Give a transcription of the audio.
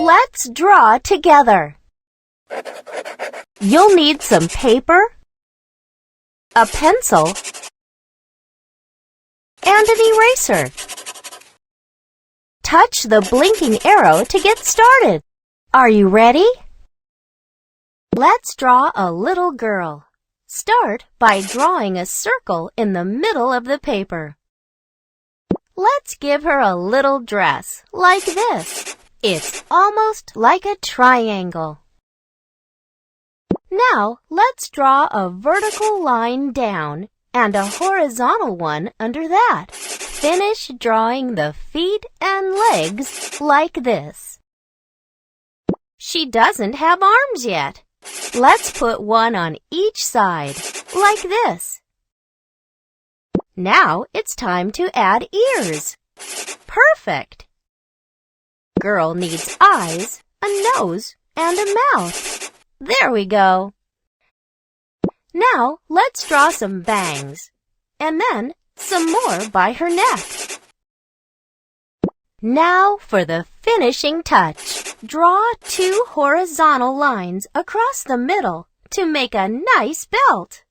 Let's draw together. You'll need some paper, a pencil, and an eraser. Touch the blinking arrow to get started. Are you ready? Let's draw a little girl. Start by drawing a circle in the middle of the paper. Let's give her a little dress like this. It's almost like a triangle. Now, let's draw a vertical line down and a horizontal one under that. Finish drawing the feet and legs like this. She doesn't have arms yet. Let's put one on each side, like this. Now it's time to add ears. Perfect! Girl needs eyes, a nose, and a mouth. There we go. Now let's draw some bangs, and then some more by her neck. Now for the finishing touch. Draw 2 horizontal lines across the middle to make a nice belt.